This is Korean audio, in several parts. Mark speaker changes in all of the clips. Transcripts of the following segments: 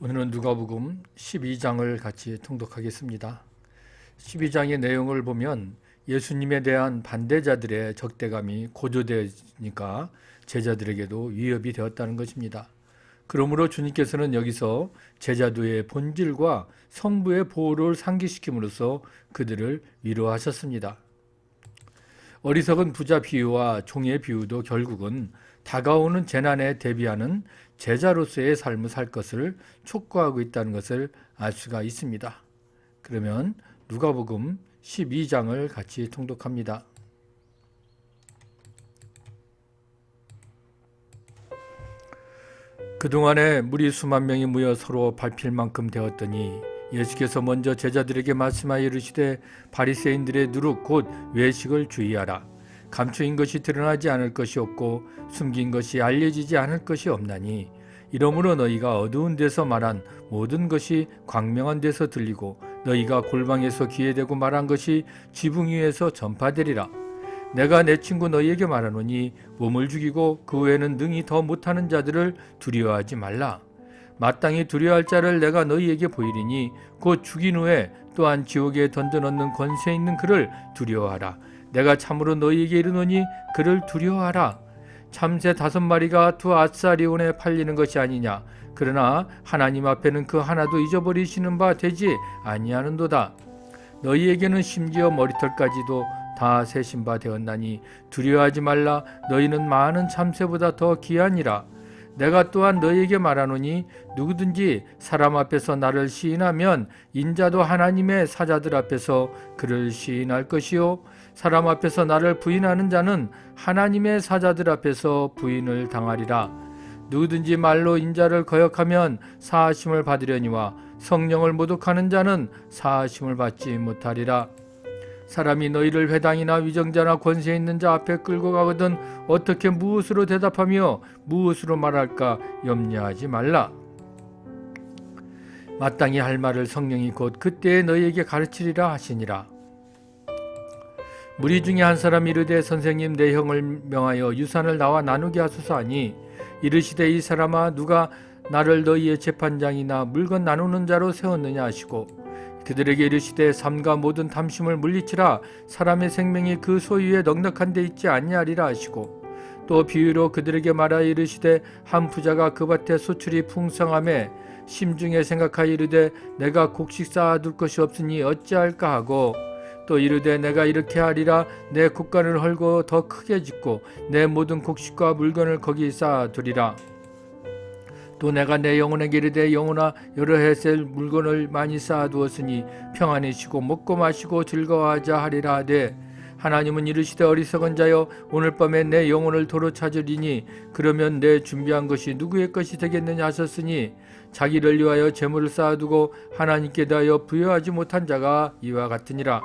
Speaker 1: 오늘은 누가복음 12장을 같이 통독하겠습니다. 12장의 내용을 보면 예수님에 대한 반대자들의 적대감이 고조되니까 제자들에게도 위협이 되었다는 것입니다. 그러므로 주님께서는 여기서 제자도의 본질과 성부의 보호를 상기시킴으로써 그들을 위로하셨습니다. 어리석은 부자 비유와 종의 비유도 결국은 다가오는 재난에 대비하는 제자로서의 삶을 살 것을 촉구하고 있다는 것을 알 수가 있습니다. 그러면 누가복음 12장을 같이 통독합니다. 그동안에 무리 수만 명이 모여 서로 밟힐 만큼 되었더니 예수께서 먼저 제자들에게 말씀하여 이르시되 바리새인들의 누룩 곧 외식을 주의하라. 감추인 것이 드러나지 않을 것이 없고 숨긴 것이 알려지지 않을 것이 없나니 이러므로 너희가 어두운 데서 말한 모든 것이 광명한 데서 들리고 너희가 골방에서 귀에 대고 말한 것이 지붕 위에서 전파되리라. 내가 내 친구 너희에게 말하노니 몸을 죽이고 그 외에는 능히 더 못하는 자들을 두려워하지 말라. 마땅히 두려워할 자를 내가 너희에게 보이리니 곧 죽인 후에 또한 지옥에 던져넣는 권세 있는 그를 두려워하라. 내가 참으로 너희에게 이르노니 그를 두려워하라. 참새 5마리가 두 아사리온에 팔리는 것이 아니냐. 그러나 하나님 앞에는 그 하나도 잊어버리시는 바 되지 아니하는도다. 너희에게는 심지어 머리털까지도 다 세신 바 되었나니 두려워하지 말라. 너희는 많은 참새보다 더 귀하니라. 내가 또한 너희에게 말하노니 누구든지 사람 앞에서 나를 시인하면 인자도 하나님의 사자들 앞에서 그를 시인할 것이요 사람 앞에서 나를 부인하는 자는 하나님의 사자들 앞에서 부인을 당하리라. 누구든지 말로 인자를 거역하면 사하심을 받으려니와 성령을 모독하는 자는 사하심을 받지 못하리라. 사람이 너희를 회당이나 위정자나 권세 있는 자 앞에 끌고 가거든 어떻게 무엇으로 대답하며 무엇으로 말할까 염려하지 말라. 마땅히 할 말을 성령이 곧 그때에 너희에게 가르치리라 하시니라. 무리 중에 한 사람이 이르되 선생님 내 형을 명하여 유산을 나와 나누게 하소서 하니 이르시되 이 사람아 누가 나를 너희의 재판장이나 물건 나누는 자로 세웠느냐 하시고 그들에게 이르시되 삼가 모든 탐심을 물리치라. 사람의 생명이 그 소유에 넉넉한 데 있지 아니하리라 하시고 또 비유로 그들에게 말하여 이르시되 한 부자가 그 밭에 소출이 풍성함에 심중에 생각하여 이르되 내가 곡식 쌓아둘 것이 없으니 어찌할까 하고 또 이르되 내가 이렇게 하리라. 내 곡간을 헐고 더 크게 짓고 내 모든 곡식과 물건을 거기 쌓아두리라. 또 내가 내 영혼에게 이르되 영혼아 여러 해 쓸 물건을 많이 쌓아두었으니 평안히 쉬고 먹고 마시고 즐거워하자 하리라 하되 하나님은 이르시되 어리석은 자여 오늘 밤에 내 영혼을 도로 찾으리니 그러면 내 준비한 것이 누구의 것이 되겠느냐 하셨으니 자기를 위하여 재물을 쌓아두고 하나님께 대하여 부여하지 못한 자가 이와 같으니라.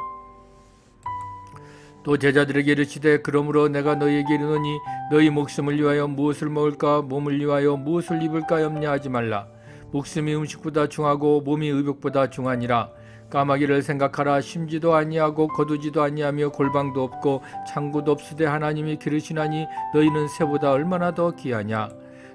Speaker 1: 또 제자들에게 이르시되 그러므로 내가 너희에게 이르노니 너희 목숨을 위하여 무엇을 먹을까 몸을 위하여 무엇을 입을까 염려하지 말라. 목숨이 음식보다 중하고 몸이 의복보다 중하니라. 까마귀를 생각하라. 심지도 아니하고 거두지도 아니하며 골방도 없고 창고도 없으되 하나님이 기르시나니 너희는 새보다 얼마나 더 귀하냐.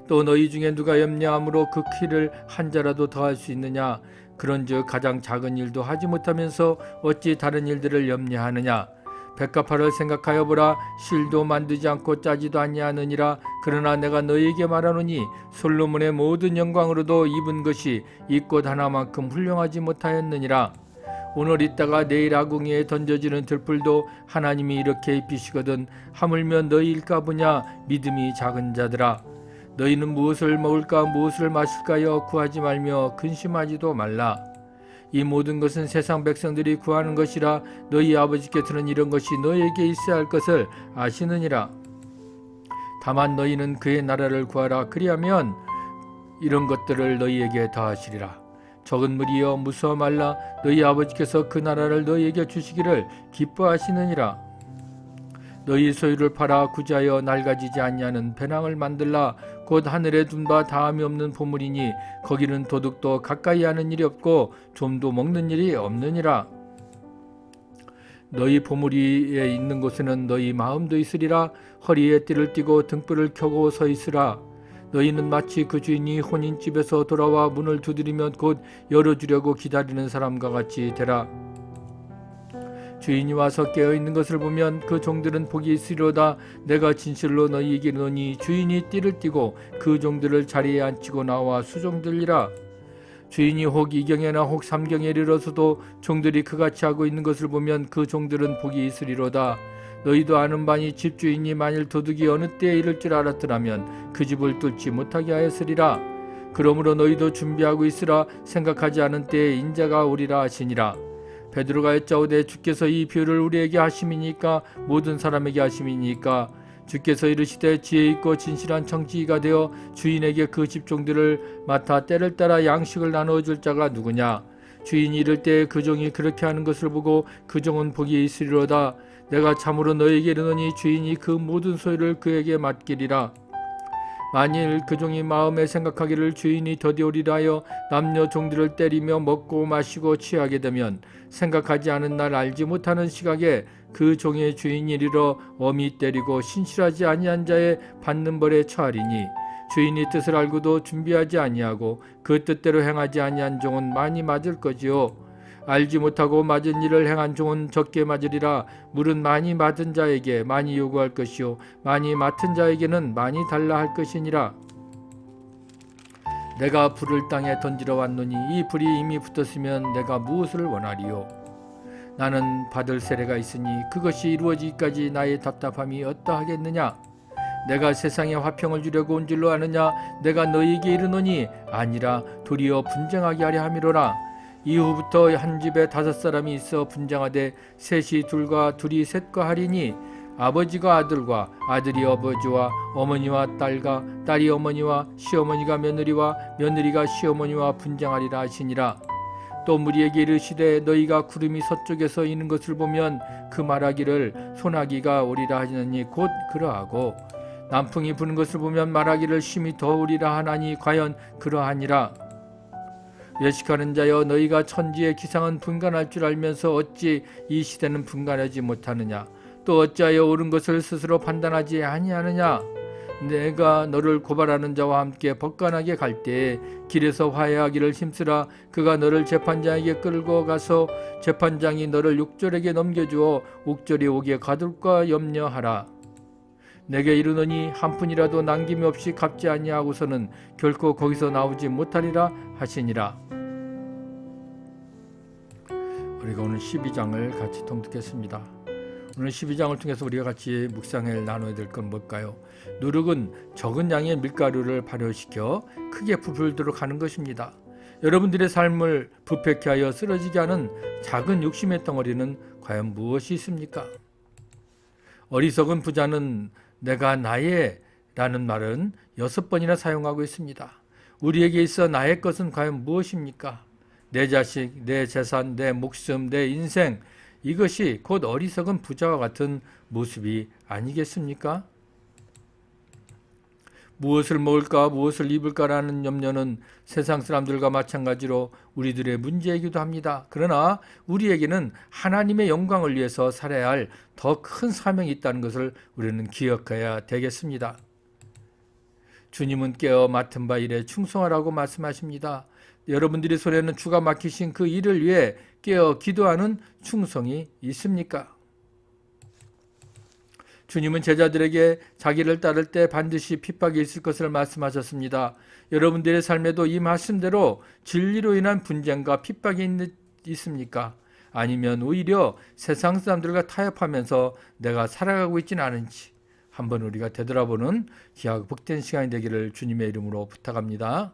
Speaker 1: 또 너희 중에 누가 염려함으로 그 키를 한 자라도 더할 수 있느냐. 그런즉 가장 작은 일도 하지 못하면서 어찌 다른 일들을 염려하느냐. 백합화를 생각하여 보라. 실도 만들지 않고 짜지도 아니하느니라. 그러나 내가 너희에게 말하노니 솔로몬의 모든 영광으로도 입은 것이 이 꽃 하나만큼 훌륭하지 못하였느니라. 오늘 있다가 내일 아궁이에 던져지는 들풀도 하나님이 이렇게 입히시거든 하물며 너희일까 보냐. 믿음이 작은 자들아. 너희는 무엇을 먹을까 무엇을 마실까요 구하지 말며 근심하지도 말라. 이 모든 것은 세상 백성들이 구하는 것이라. 너희 아버지께서는 이런 것이 너희에게 있어야 할 것을 아시느니라. 다만 너희는 그의 나라를 구하라. 그리하면 이런 것들을 너희에게 더하시리라. 적은 무리여 무서워 말라. 너희 아버지께서 그 나라를 너희에게 주시기를 기뻐하시느니라. 너희 소유를 팔아 구제하여 낡아지지 아니하는 배낭을 만들라. 곧 하늘에 둔 바 다함이 없는 보물이니 거기는 도둑도 가까이 하는 일이 없고 좀도 먹는 일이 없느니라. 너희 보물 위에 있는 곳에는 너희 마음도 있으리라. 허리에 띠를 띠고 등불을 켜고 서 있으라. 너희는 마치 그 주인이 혼인집에서 돌아와 문을 두드리면 곧 열어주려고 기다리는 사람과 같이 되라. 주인이 와서 깨어있는 것을 보면 그 종들은 복이 있으리로다. 내가 진실로 너희에게 이르노니 주인이 띠를 띠고 그 종들을 자리에 앉히고 나와 수종들리라. 주인이 혹 이경에나 혹 삼경에 이르러서도 종들이 그같이 하고 있는 것을 보면 그 종들은 복이 있으리로다. 너희도 아는 바니 집주인이 만일 도둑이 어느 때에 이를 줄 알았더라면 그 집을 뚫지 못하게 하였으리라. 그러므로 너희도 준비하고 있으라. 생각하지 않은 때에 인자가 오리라 하시니라. 베드로가 여짜오되 주께서 이 비유를 우리에게 하심이니까 모든 사람에게 하심이니까. 주께서 이르시되 지혜 있고 진실한 청지기가 되어 주인에게 그 집종들을 맡아 때를 따라 양식을 나누어 줄 자가 누구냐. 주인이 이를 때 그 종이 그렇게 하는 것을 보고 그 종은 복이 있으리로다. 내가 참으로 너에게 이르노니 주인이 그 모든 소유를 그에게 맡기리라. 만일 그 종이 마음에 생각하기를 주인이 더디오리라 하여 남녀 종들을 때리며 먹고 마시고 취하게 되면 생각하지 않은 날 알지 못하는 시각에 그 종의 주인이 이르러 엄히 때리고 신실하지 아니한 자의 받는 벌에 처하리니 주인이 뜻을 알고도 준비하지 아니하고 그 뜻대로 행하지 아니한 종은 많이 맞을 거지요. 알지 못하고 맞은 일을 행한 종은 적게 맞으리라. 물은 많이 맞은 자에게 많이 요구할 것이요 많이 맡은 자에게는 많이 달라 할 것이니라. 내가 불을 땅에 던지러 왔노니 이 불이 이미 붙었으면 내가 무엇을 원하리요. 나는 받을 세례가 있으니 그것이 이루어지기까지 나의 답답함이 어떠하겠느냐. 내가 세상에 화평을 주려고 온 줄로 아느냐. 내가 너희에게 이르노니 아니라 도리어 분쟁하게 하려 함이로라. 이후부터 한 집에 5사람이 있어 분쟁하되 셋이 둘과 둘이 셋과 하리니 아버지가 아들과 아들이 아버지와 어머니와 딸과 딸이 어머니와 시어머니가 며느리와 며느리가 시어머니와 분쟁하리라 하시니라. 또 무리에게 이르시되 너희가 구름이 서쪽에서 이는 것을 보면 그 말하기를 소나기가 오리라 하시느니 곧 그러하고 남풍이 부는 것을 보면 말하기를 심히 더우리라 하나니 과연 그러하니라. 외식하는 자여 너희가 천지의 기상은 분간할 줄 알면서 어찌 이 시대는 분간하지 못하느냐. 또 어찌하여 옳은 것을 스스로 판단하지 아니하느냐. 내가 너를 고발하는 자와 함께 법관하게 갈 때에 길에서 화해하기를 힘쓰라. 그가 너를 재판장에게 끌고 가서 재판장이 너를 육절에게 넘겨주어 옥절이 오게 가둘까 염려하라. 내게 이르노니 한 푼이라도 남김이 없이 갚지 아니하고서는 결코 거기서 나오지 못하리라 하시니라. 우리가 오늘 12장을 같이 통독했습니다. 오늘 12장을 통해서 우리가 같이 묵상을 나눠야 될 건 뭘까요? 누룩은 적은 양의 밀가루를 발효시켜 크게 부풀도록 하는 것입니다. 여러분들의 삶을 부패케 하여 쓰러지게 하는 작은 욕심의 덩어리는 과연 무엇이 있습니까? 어리석은 부자는 내가 나의 라는 말은 6번이나 사용하고 있습니다. 우리에게 있어 나의 것은 과연 무엇입니까? 내 자식, 내 재산, 내 목숨, 내 인생, 이것이 곧 어리석은 부자와 같은 모습이 아니겠습니까? 무엇을 먹을까, 무엇을 입을까라는 염려는 세상 사람들과 마찬가지로 우리들의 문제이기도 합니다. 그러나 우리에게는 하나님의 영광을 위해서 살아야 할 더 큰 사명이 있다는 것을 우리는 기억해야 되겠습니다. 주님은 깨어 맡은 바 일에 충성하라고 말씀하십니다. 여러분들의 손에는 주가 맡기신 그 일을 위해 깨어 기도하는 충성이 있습니까? 주님은 제자들에게 자기를 따를 때 반드시 핍박이 있을 것을 말씀하셨습니다. 여러분들의 삶에도 이 말씀대로 진리로 인한 분쟁과 핍박이 있습니까? 아니면 오히려 세상 사람들과 타협하면서 내가 살아가고 있지는 않은지 한번 우리가 되돌아보는 귀하고 복된 시간이 되기를 주님의 이름으로 부탁합니다.